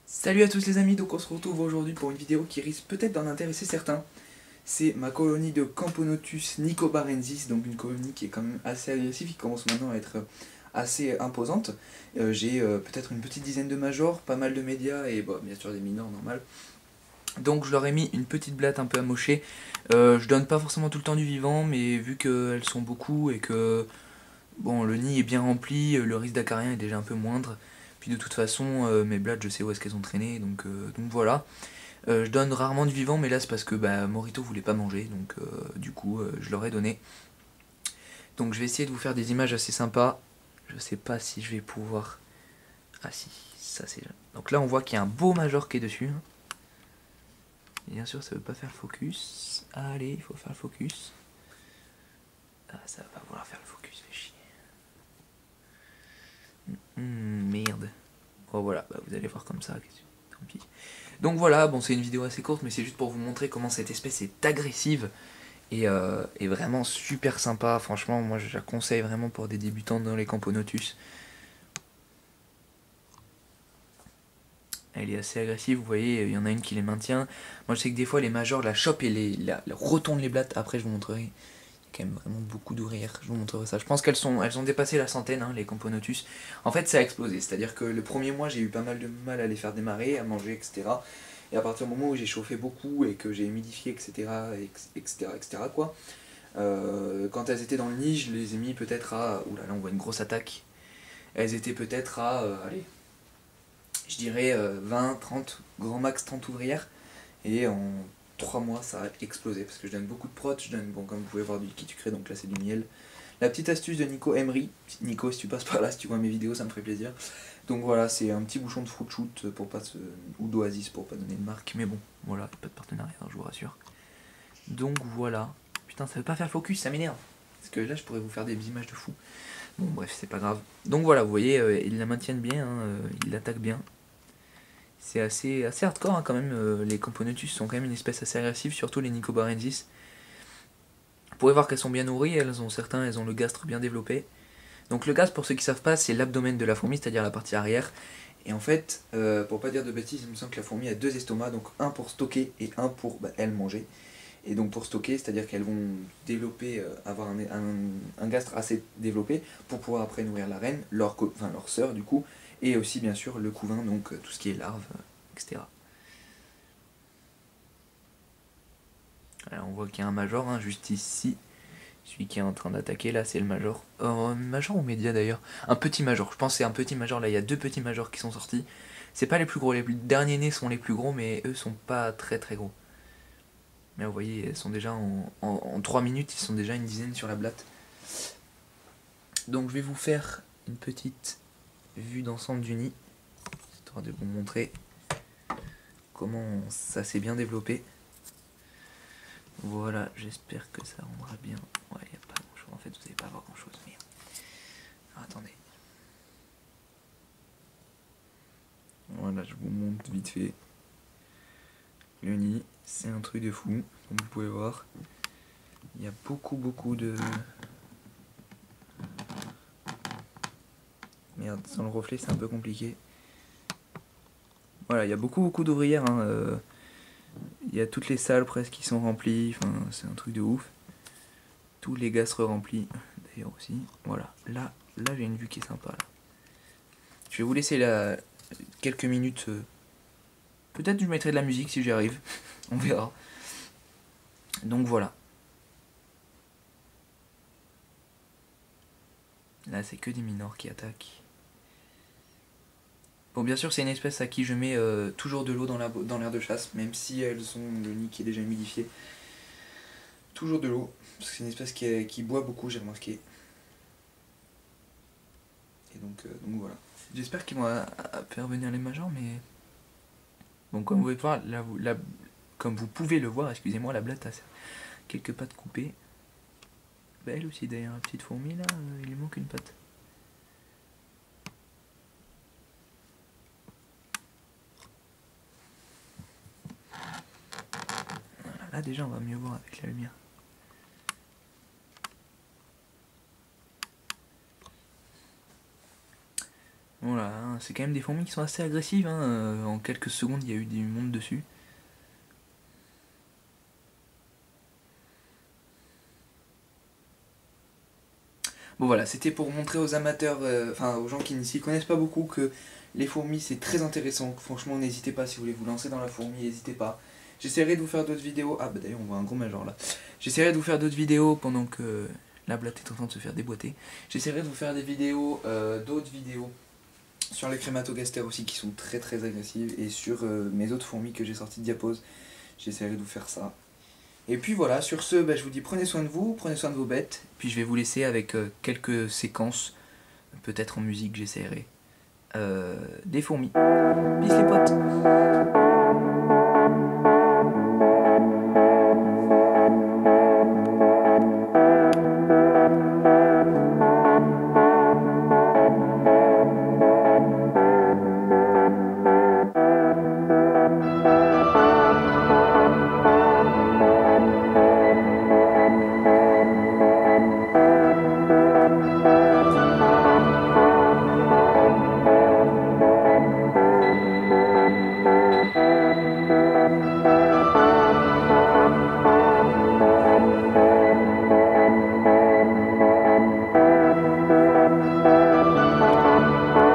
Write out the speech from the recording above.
Salut à tous les amis, donc on se retrouve aujourd'hui pour une vidéo qui risque peut-être d'en intéresser certains. C'est ma colonie de Camponotus nicobarensis, donc une colonie qui est quand même assez agressive, qui commence maintenant à être assez imposante. J'ai peut-être une petite dizaine de majors, pas mal de médias et bon, bien sûr des mineurs normal. Donc je leur ai mis une petite blatte un peu amochée. Je donne pas forcément tout le temps du vivant, mais vu qu'elles sont beaucoup et que bon, le nid est bien rempli, le risque d'acarien est déjà un peu moindre. Puis de toute façon, mes blattes, je sais où est-ce qu'elles ont traîné, donc voilà. Je donne rarement du vivant, mais là c'est parce que Morito voulait pas manger, donc du coup je leur ai donné. Donc je vais essayer de vous faire des images assez sympas. Je sais pas si je vais pouvoir... Ah si, ça c'est... Donc là on voit qu'il y a un beau major qui est dessus. Et bien sûr ça veut pas faire le focus. Allez, il faut faire le focus. Ah ça va pas vouloir faire le focus, fait chier. Merde. Oh voilà, vous allez voir comme ça, tant pis. Donc voilà, bon c'est une vidéo assez courte, mais c'est juste pour vous montrer comment cette espèce est agressive et vraiment super sympa. Franchement, moi je la conseille vraiment pour des débutants dans les Camponotus. Elle est assez agressive, vous voyez, il y en a une qui les maintient. Moi je sais que des fois les majors la chopent et retournent les blattes. Après je vous montrerai. Il y a quand même vraiment beaucoup d'ouvrières, je vous montrerai ça. Je pense elles ont dépassé la centaine, hein, les Camponotus. En fait ça a explosé, c'est-à-dire que le premier mois j'ai eu pas mal de mal à les faire démarrer, à manger, etc. Et à partir du moment où j'ai chauffé beaucoup et que j'ai humidifié, etc., etc., etc., quoi, quand elles étaient dans le nid, je les ai mis peut-être à... Ouh là là, on voit une grosse attaque. Elles étaient peut-être à... allez, je dirais 20, 30, grand max 30 ouvrières. Et en 3 mois, ça a explosé. Parce que je donne beaucoup de prot, je donne, bon, comme vous pouvez voir, du liquide sucré, donc là c'est du miel. La petite astuce de Nico Emery. Nico, si tu passes par là, si tu vois mes vidéos, ça me ferait plaisir. Donc voilà, c'est un petit bouchon de fruit shoot pour pas se... ou d'oasis pour pas donner de marque. Mais bon, voilà, pas de partenariat, je vous rassure. Donc voilà. Putain, ça veut pas faire focus, ça m'énerve. Parce que là, je pourrais vous faire des images de fou. Bon, bref, c'est pas grave. Donc voilà, vous voyez, ils la maintiennent bien, hein, ils l'attaquent bien. C'est assez hardcore hein, quand même. Les Camponotus sont quand même une espèce assez agressive, surtout les Nicobarensis. Vous pouvez voir qu'elles sont bien nourries, elles ont le gastre bien développé. Donc le gastre, pour ceux qui savent pas, c'est l'abdomen de la fourmi, c'est-à-dire la partie arrière. Et en fait, pour pas dire de bêtises, il me semble que la fourmi a deux estomacs, donc un pour stocker et un pour elle manger. Et donc pour stocker, c'est-à-dire qu'elles vont développer, avoir un gastre assez développé pour pouvoir après nourrir la reine, leur sœur du coup, et aussi bien sûr le couvain, donc tout ce qui est larves, etc. Alors on voit qu'il y a un major hein, juste ici, celui qui est en train d'attaquer là c'est le major. Major ou média d'ailleurs? Un petit major, je pense que c'est un petit major, là il y a deux petits majors qui sont sortis. C'est pas les plus gros, les derniers nés sont les plus gros mais eux sont pas très très gros. Mais vous voyez, elles sont déjà en 3 minutes, ils sont déjà une dizaine sur la blatte. Donc je vais vous faire une petite vue d'ensemble du nid, histoire de vous montrer comment ça s'est bien développé. Voilà, j'espère que ça rendra bien. Ouais, il n'y a pas grand chose, en fait vous n'allez pas voir grand chose. Mais... Alors, attendez. Voilà, je vous montre vite fait. Le nid, c'est un truc de fou, comme vous pouvez voir. Il y a beaucoup de... Merde, sans le reflet c'est un peu compliqué. Voilà, il y a beaucoup d'ouvrières. Hein, il y a toutes les salles presque qui sont remplies. Enfin, c'est un truc de ouf. Tous les gastres remplis d'ailleurs aussi. Voilà, là j'ai une vue qui est sympa. Là. Je vais vous laisser là quelques minutes. Peut-être je mettrai de la musique si j'y arrive. On verra. Donc voilà. Là c'est que des minors qui attaquent. Bon, bien sûr, c'est une espèce à qui je mets toujours de l'eau dans l'aire de chasse, même si elles ont le nid qui est déjà humidifié. Toujours de l'eau, parce que c'est une espèce qui boit beaucoup, j'ai remarqué. Et donc voilà. J'espère qu'ils vont faire venir les majors, mais... Bon, comme vous pouvez voir, comme vous pouvez le voir, excusez-moi, la blatte a quelques pattes coupées. Bah, elle aussi, d'ailleurs, la petite fourmi, là, il lui manque une patte. Là déjà on va mieux voir avec la lumière. Voilà, hein. C'est quand même des fourmis qui sont assez agressives, hein. En quelques secondes, il y a eu du monde dessus. Bon voilà, c'était pour montrer aux amateurs, enfin aux gens qui ne s'y connaissent pas beaucoup, que les fourmis c'est très intéressant. Franchement, n'hésitez pas si vous voulez vous lancer dans la fourmi, n'hésitez pas. J'essaierai de vous faire d'autres vidéos. Ah bah d'ailleurs on voit un gros major là. J'essaierai de vous faire d'autres vidéos pendant que la blatte est en train de se faire déboîter. J'essaierai de vous faire des vidéos, d'autres vidéos sur les crématogastères aussi qui sont très très agressives, et sur mes autres fourmis que j'ai sorties de diapose. J'essaierai de vous faire ça. Et puis voilà, sur ce, bah, je vous dis prenez soin de vous, prenez soin de vos bêtes. Puis je vais vous laisser avec quelques séquences, peut-être en musique j'essaierai, des fourmis. Peace les potes.